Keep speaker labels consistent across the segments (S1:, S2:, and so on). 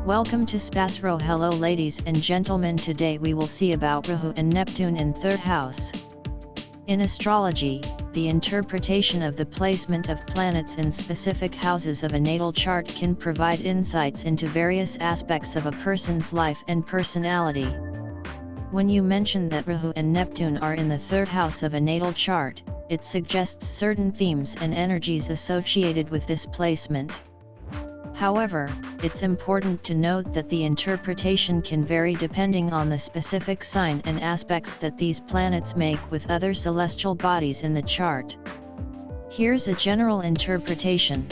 S1: Welcome to SPASRO. Hello ladies and gentlemen, today we will see about Rahu and Neptune in 3rd house. In astrology, the interpretation of the placement of planets in specific houses of a natal chart can provide insights into various aspects of a person's life and personality. When you mention that Rahu and Neptune are in the 3rd house of a natal chart, it suggests certain themes and energies associated with this placement. However, it's important to note that the interpretation can vary depending on the specific sign and aspects that these planets make with other celestial bodies in the chart. Here's a general interpretation.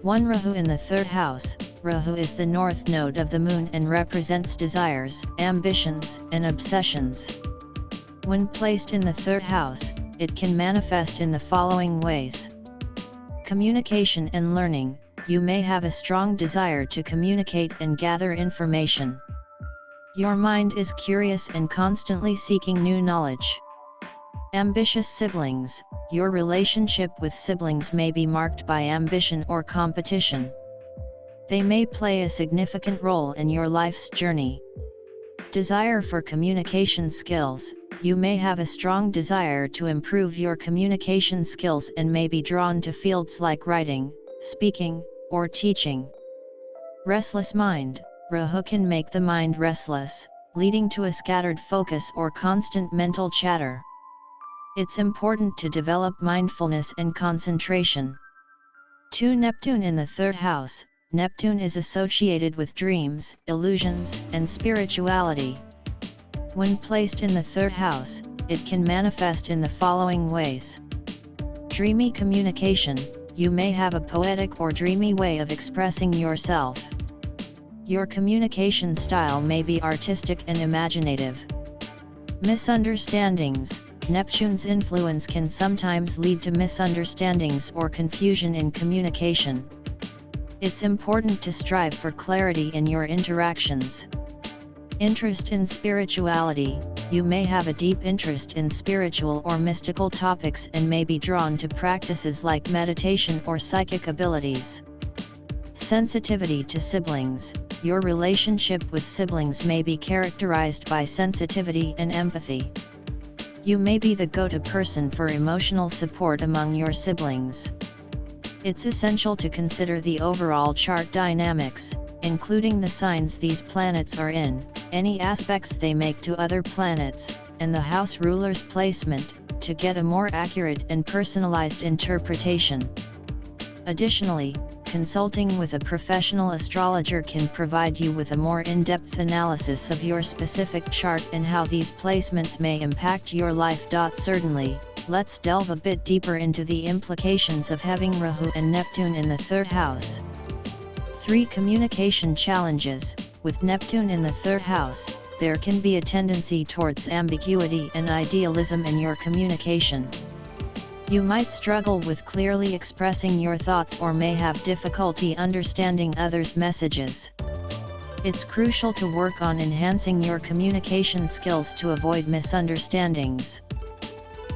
S1: 1. Rahu in the 3rd house. Rahu is the north node of the moon and represents desires, ambitions, and obsessions. When placed in the 3rd house, it can manifest in the following ways. Communication and learning. You may have a strong desire to communicate and gather information. Your mind is curious and constantly seeking new knowledge. Ambitious siblings. Your relationship with siblings may be marked by ambition or competition. They may play a significant role in your life's journey. Desire for communication skills. You may have a strong desire to improve your communication skills and may be drawn to fields like writing, speaking, or teaching. Restless mind. Rahu can make the mind restless, leading to a scattered focus or constant mental chatter. It's important to develop mindfulness and concentration. 2. Neptune in the 3rd house. Neptune is associated with dreams, illusions, and spirituality. When placed in the 3rd house, it can manifest in the following ways. Dreamy communication. You may have a poetic or dreamy way of expressing yourself. Your communication style may be artistic and imaginative. Misunderstandings. Neptune's influence can sometimes lead to misunderstandings or confusion in communication. It's important to strive for clarity in your interactions. Interest in spirituality. You may have a deep interest in spiritual or mystical topics and may be drawn to practices like meditation or psychic abilities. Sensitivity to siblings. Your relationship with siblings may be characterized by sensitivity and empathy. You may be the go-to person for emotional support among your siblings. It's essential to consider the overall chart dynamics, including the signs these planets are in, any aspects they make to other planets, and the house ruler's placement, to get a more accurate and personalized interpretation. Additionally, consulting with a professional astrologer can provide you with a more in-depth analysis of your specific chart and how these placements may impact your life. Certainly, let's delve a bit deeper into the implications of having Rahu and Neptune in the 3rd house. 3. Communication challenges. With Neptune in the 3rd house, there can be a tendency towards ambiguity and idealism in your communication. You might struggle with clearly expressing your thoughts or may have difficulty understanding others' messages. It's crucial to work on enhancing your communication skills to avoid misunderstandings.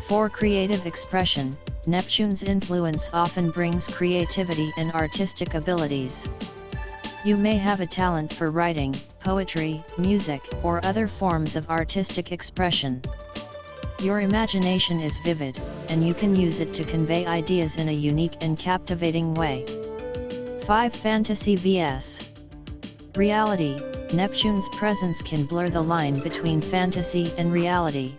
S1: 4. Creative expression. Neptune's influence often brings creativity and artistic abilities. You may have a talent for writing, poetry, music, or other forms of artistic expression. Your imagination is vivid, and you can use it to convey ideas in a unique and captivating way. 5. Fantasy vs. reality. Neptune's presence can blur the line between fantasy and reality.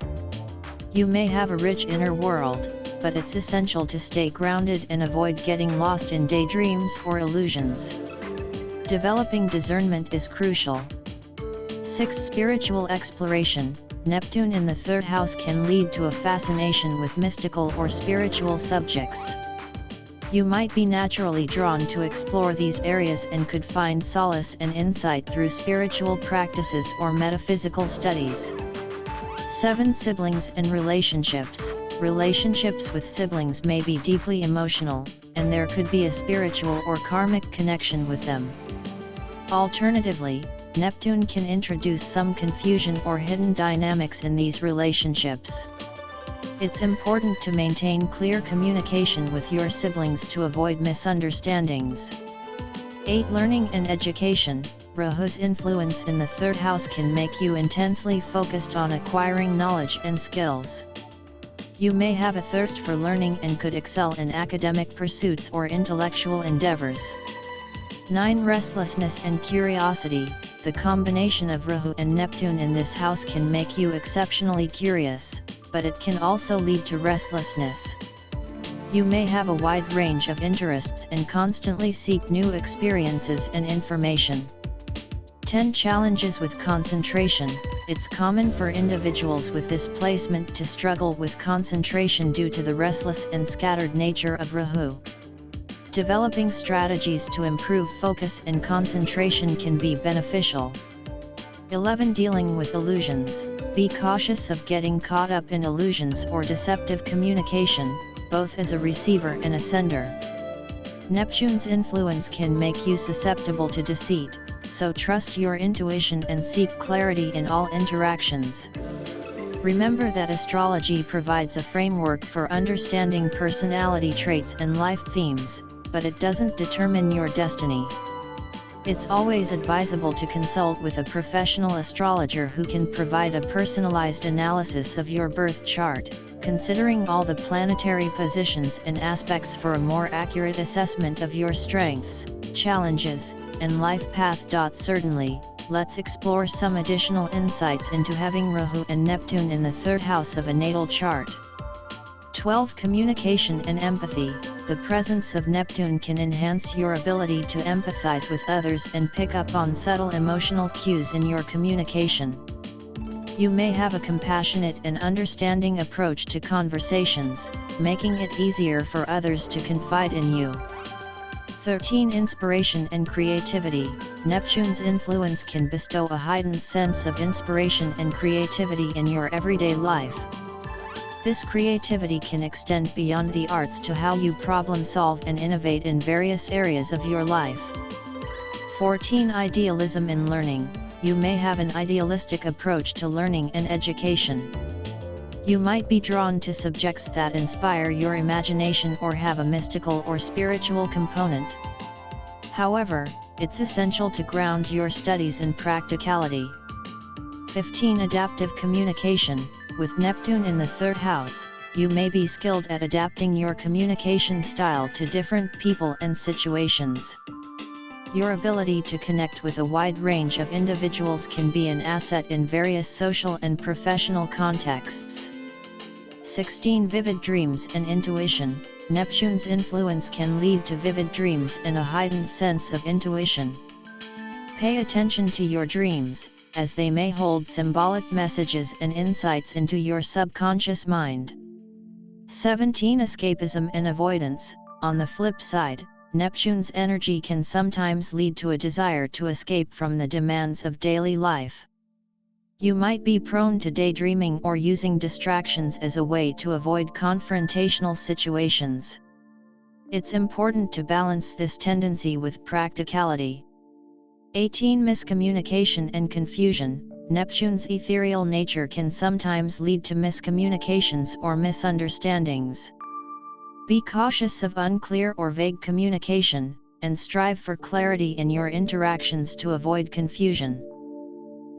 S1: You may have a rich inner world, but it's essential to stay grounded and avoid getting lost in daydreams or illusions. Developing discernment is crucial. 6. Spiritual exploration. Neptune in the 3rd house can lead to a fascination with mystical or spiritual subjects. You might be naturally drawn to explore these areas and could find solace and insight through spiritual practices or metaphysical studies. 7. Siblings and relationships. Relationships with siblings may be deeply emotional, and there could be a spiritual or karmic connection with them. Alternatively, Neptune can introduce some confusion or hidden dynamics in these relationships. It's important to maintain clear communication with your siblings to avoid misunderstandings. 8. Learning and education. Rahu's influence in the third house can make you intensely focused on acquiring knowledge and skills. You may have a thirst for learning and could excel in academic pursuits or intellectual endeavors. 9. Restlessness and curiosity. The combination of Rahu and Neptune in this house can make you exceptionally curious, but it can also lead to restlessness. You may have a wide range of interests and constantly seek new experiences and information. 10. Challenges with concentration. It's common for individuals with this placement to struggle with concentration due to the restless and scattered nature of Rahu. Developing strategies to improve focus and concentration can be beneficial. 11. Dealing with illusions. Be cautious of getting caught up in illusions or deceptive communication, both as a receiver and a sender. Neptune's influence can make you susceptible to deceit, so trust your intuition and seek clarity in all interactions. Remember that astrology provides a framework for understanding personality traits and life themes, but it doesn't determine your destiny. It's always advisable to consult with a professional astrologer who can provide a personalized analysis of your birth chart, considering all the planetary positions and aspects for a more accurate assessment of your strengths, challenges, and life path. Certainly, let's explore some additional insights into having Rahu and Neptune in the third house of a natal chart. 12. Communication and empathy. The presence of Neptune can enhance your ability to empathize with others and pick up on subtle emotional cues in your communication. You may have a compassionate and understanding approach to conversations, making it easier for others to confide in you. 13. Inspiration and creativity. Neptune's influence can bestow a heightened sense of inspiration and creativity in your everyday life. This creativity can extend beyond the arts to how you problem solve and innovate in various areas of your life. 14. Idealism in learning. You may have an idealistic approach to learning and education. You might be drawn to subjects that inspire your imagination or have a mystical or spiritual component. However, it's essential to ground your studies in practicality. 15. Adaptive communication. With Neptune in the third house, you may be skilled at adapting your communication style to different people and situations. Your ability to connect with a wide range of individuals can be an asset in various social and professional contexts. 16. Vivid dreams and intuition. Neptune's influence can lead to vivid dreams and a heightened sense of intuition. Pay attention to your dreams, as they may hold symbolic messages and insights into your subconscious mind. 17. Escapism and avoidance. On the flip side, Neptune's energy can sometimes lead to a desire to escape from the demands of daily life. You might be prone to daydreaming or using distractions as a way to avoid confrontational situations. It's important to balance this tendency with practicality. 18. Miscommunication and confusion. Neptune's ethereal nature can sometimes lead to miscommunications or misunderstandings. Be cautious of unclear or vague communication, and strive for clarity in your interactions to avoid confusion.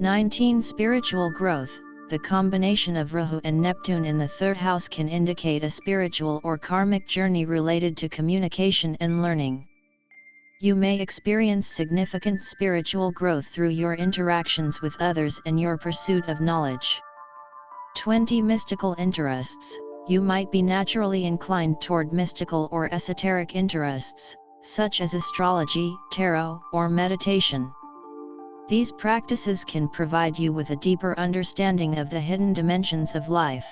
S1: 19. Spiritual growth. The combination of Rahu and Neptune in the third house can indicate a spiritual or karmic journey related to communication and learning. You may experience significant spiritual growth through your interactions with others and your pursuit of knowledge. 20. Mystical interests. You might be naturally inclined toward mystical or esoteric interests, such as astrology, tarot, or meditation. These practices can provide you with a deeper understanding of the hidden dimensions of life.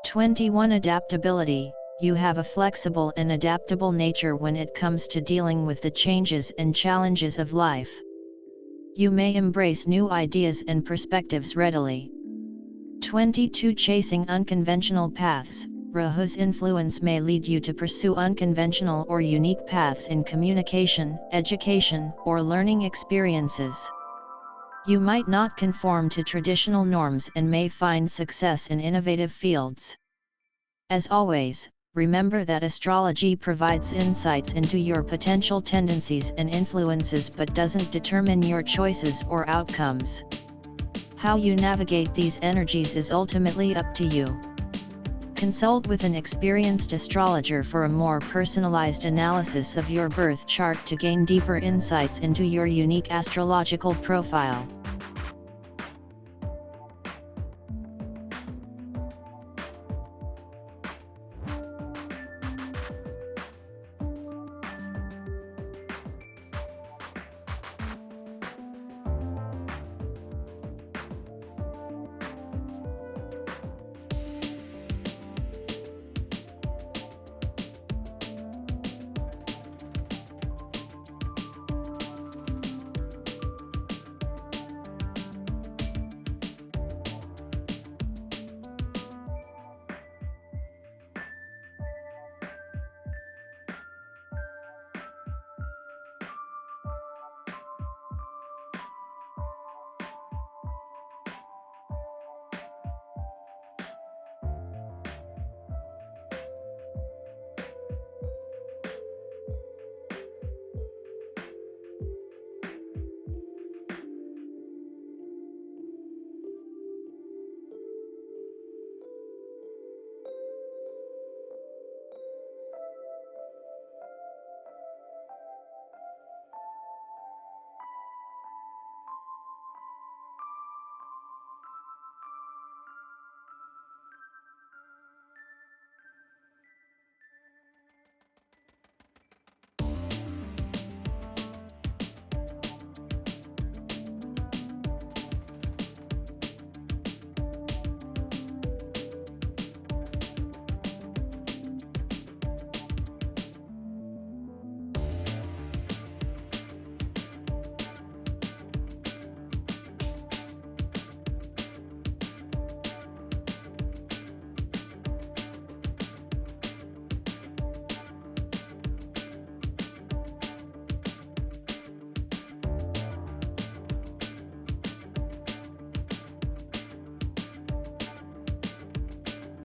S1: 21. Adaptability. You have a flexible and adaptable nature when it comes to dealing with the changes and challenges of life. You may embrace new ideas and perspectives readily. 22. Chasing unconventional paths. Rahu's influence may lead you to pursue unconventional or unique paths in communication, education, or learning experiences. You might not conform to traditional norms and may find success in innovative fields. As always, Remember that astrology provides insights into your potential tendencies and influences but doesn't determine your choices or outcomes. How you navigate these energies is ultimately up to you. Consult with an experienced astrologer for a more personalized analysis of your birth chart to gain deeper insights into your unique astrological profile.